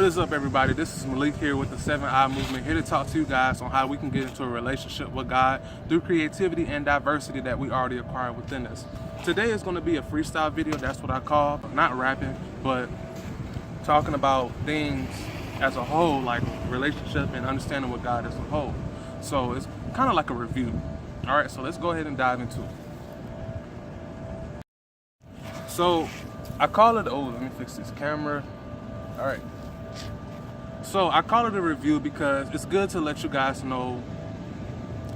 What is up, everybody? This is Malik here with the 7i Movement, here to talk to you guys on how we can get into a relationship with God through creativity and diversity that we already acquired within us. Today is going to be a freestyle video. That's what I call, not rapping, but talking about things as a whole, like relationship and understanding with God as a whole. So it's kind of like a review. All right, so let's go ahead and dive into it. So I call it, let me fix this camera. All right. So I call it a review because it's good to let you guys know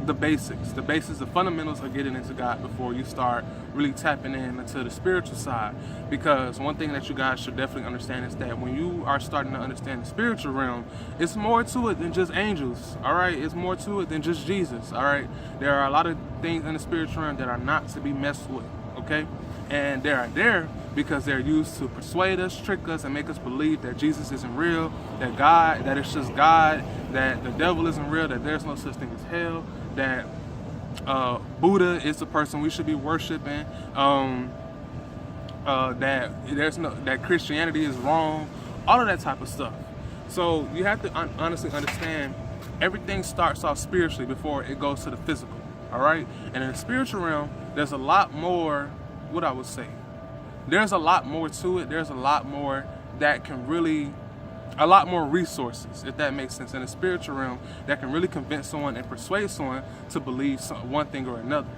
the basics, the fundamentals of getting into God before you start really tapping into the spiritual side. Because one thing that you guys should definitely understand is that when you are starting to understand the spiritual realm, it's more to it than just angels, all right? It's more to it than just Jesus, all right? There are a lot of things in the spiritual realm that are not to be messed with, okay? And they are there because they're used to persuade us, trick us, and make us believe that Jesus isn't real, that it's just God, that the devil isn't real, that there's no such thing as hell, that Buddha is the person we should be worshiping, that Christianity is wrong, all of that type of stuff. So you have to honestly understand everything starts off spiritually before it goes to the physical, all right? And in the spiritual realm, there's a lot more, what I would say, there's a lot more to it. There's a lot more that can really, a lot more resources, if that makes sense, in the spiritual realm that can really convince someone and persuade someone to believe one thing or another.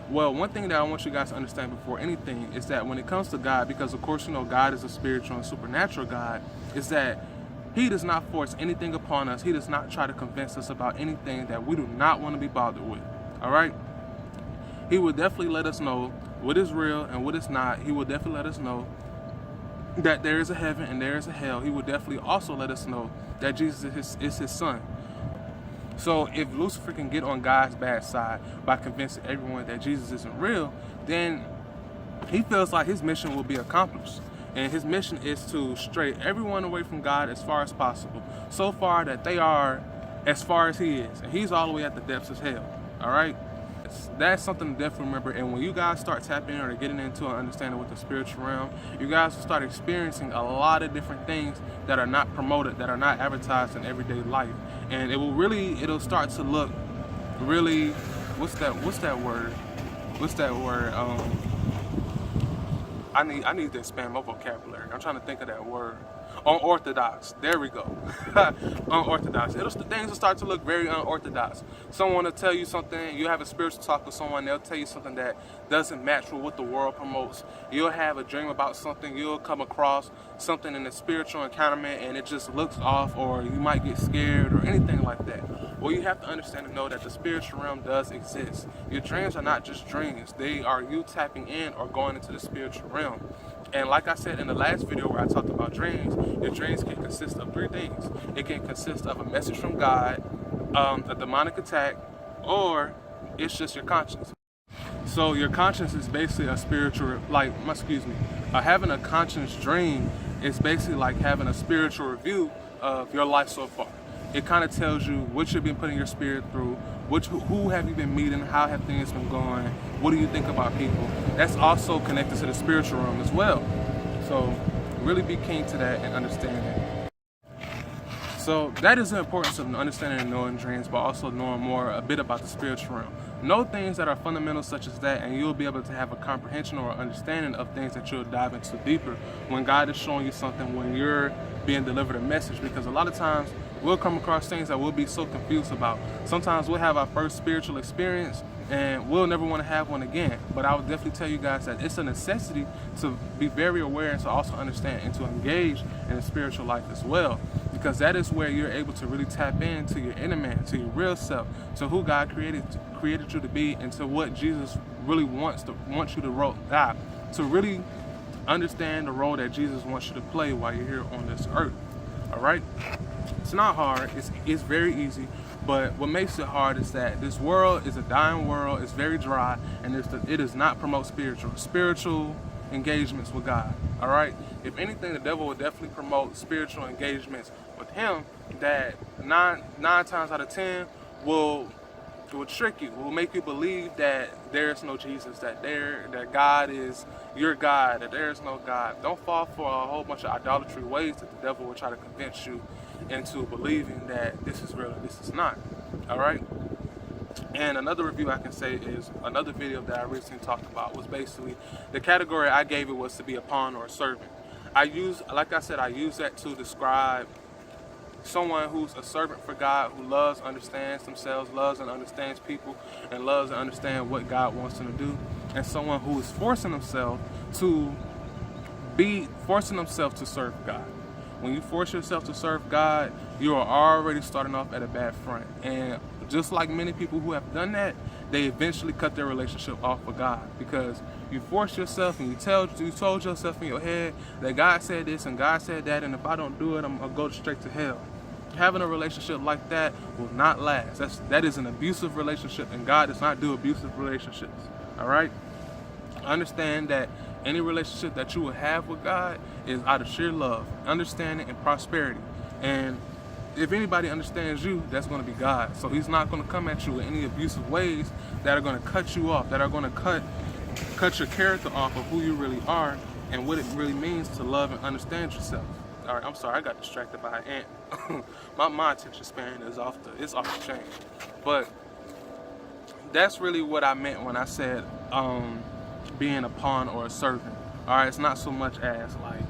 Well, one thing that I want you guys to understand before anything is that when it comes to God, because of course, you know, God is a spiritual and supernatural God, is that He does not force anything upon us. He does not try to convince us about anything that we do not want to be bothered with, all right? He will definitely let us know what is real and what is not. He will definitely let us know that there is a heaven and there is a hell. He will definitely also let us know that Jesus is his son. So if Lucifer can get on God's bad side by convincing everyone that Jesus isn't real, then he feels like his mission will be accomplished. And his mission is to stray everyone away from God as far as possible, so far that they are as far as he is. And he's all the way at the depths of hell, all right? That's something to definitely remember. And when you guys start tapping in or getting into an understanding with the spiritual realm, you guys will start experiencing a lot of different things that are not promoted, that are not advertised in everyday life. And it'll start to look really, what's that word? I need to expand my vocabulary. I'm trying to think of that word. Unorthodox. There we go. Unorthodox. Things will start to look very unorthodox. Someone will tell you something. You have a spiritual talk with someone. They'll tell you something that doesn't match with what the world promotes. You'll have a dream about something. You'll come across something in a spiritual encounterment and it just looks off, or you might get scared or anything like that. Well, you have to understand and know that the spiritual realm does exist. Your dreams are not just dreams. They are you tapping in or going into the spiritual realm. And like I said in the last video where I talked about dreams, your dreams can consist of three things. It can consist of a message from God, a demonic attack, or it's just your conscience. So your conscience is basically a spiritual, having a conscious dream is basically like having a spiritual review of your life so far. It kind of tells you what you've been putting your spirit through, who have you been meeting, how have things been going, what do you think about people. That's also connected to the spiritual realm as well. So really be keen to that and understand that. So that is the importance of understanding and knowing dreams, but also knowing a bit about the spiritual realm. Know things that are fundamental such as that, and you'll be able to have a comprehension or understanding of things that you'll dive into deeper when God is showing you something, when you're being delivered a message. Because a lot of times we'll come across things that we'll be so confused about. Sometimes we'll have our first spiritual experience and we'll never want to have one again. But I would definitely tell you guys that it's a necessity to be very aware and to also understand and to engage in the spiritual life as well. Because that is where you're able to really tap into your inner man, to your real self, to who God created you to be, and to what Jesus really wants you to really understand the role that Jesus wants you to play while you're here on this earth. All right? It's not hard. It's very easy. But what makes it hard is that this world is a dying world. It's very dry, and it does not promote spiritual engagements with God. All right? If anything, the devil will definitely promote spiritual engagements with him that nine times out of 10 will trick you, will make you believe that there is no Jesus, that God is your God, that there is no God. Don't fall for a whole bunch of idolatry ways that the devil will try to convince you into believing that this is real and this is not. All right. And another review I can say is another video that I recently talked about was basically the category I gave it was to be a pawn or a servant. Like I said, I use that to describe someone who's a servant for God, who loves, understands themselves, loves and understands people, and loves and understands what God wants them to do, and someone who is forcing themselves to serve God. When you force yourself to serve God, you are already starting off at a bad front. And just like many people who have done that, they eventually cut their relationship off with God, because you force yourself and you told yourself in your head that God said this and God said that, and if I don't do it, I'm gonna go straight to hell. Having a relationship like that will not last. That is an abusive relationship, and God does not do abusive relationships. All right? Understand that any relationship that you will have with God is out of sheer love, understanding, and prosperity. And if anybody understands you, that's going to be God. So he's not going to come at you in any abusive ways that are going to cut you off, that are going to cut your character off of who you really are and what it really means to love and understand yourself. All right, I'm sorry, I got distracted by an ant. my attention span is off the chain. But that's really what I meant when I said being a pawn or a servant. All right, it's not so much as like,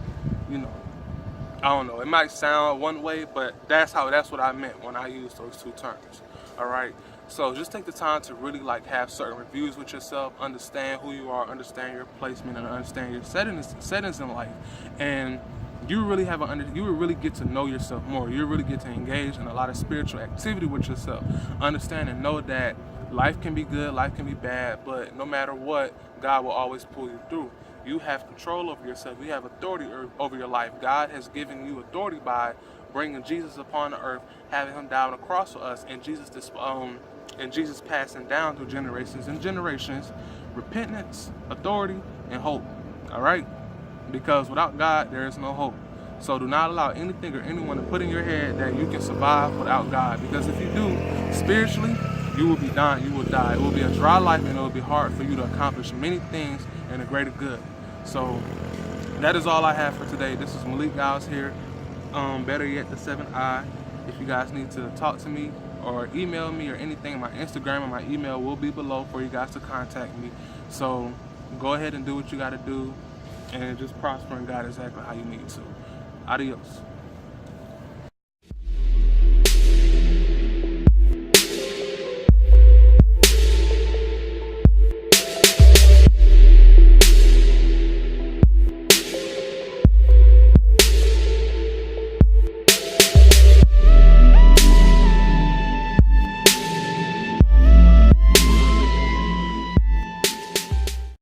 I don't know. It might sound one way, but that's what I meant when I used those two terms. All right. So just take the time to really have certain reviews with yourself, understand who you are, understand your placement, and understand your settings in life, and you really you will really get to know yourself more. You really get to engage in a lot of spiritual activity with yourself. Understand and know that life can be good, life can be bad, but no matter what, God will always pull you through. You have control over yourself. You have authority over your life. God has given you authority by bringing Jesus upon the earth, having him die on the cross for us, and Jesus passing down through generations and generations, repentance, authority, and hope. All right? Because without God, there is no hope. So do not allow anything or anyone to put in your head that you can survive without God. Because if you do, spiritually, you will be dying. You will die. It will be a dry life, and it will be hard for you to accomplish many things in a greater good. So that is all I have for today. This is Malik Giles here. Better yet, the 7i. If you guys need to talk to me or email me or anything, my Instagram and my email will be below for you guys to contact me. So go ahead and do what you got to do, and just prosper in God exactly how you need to. Adios.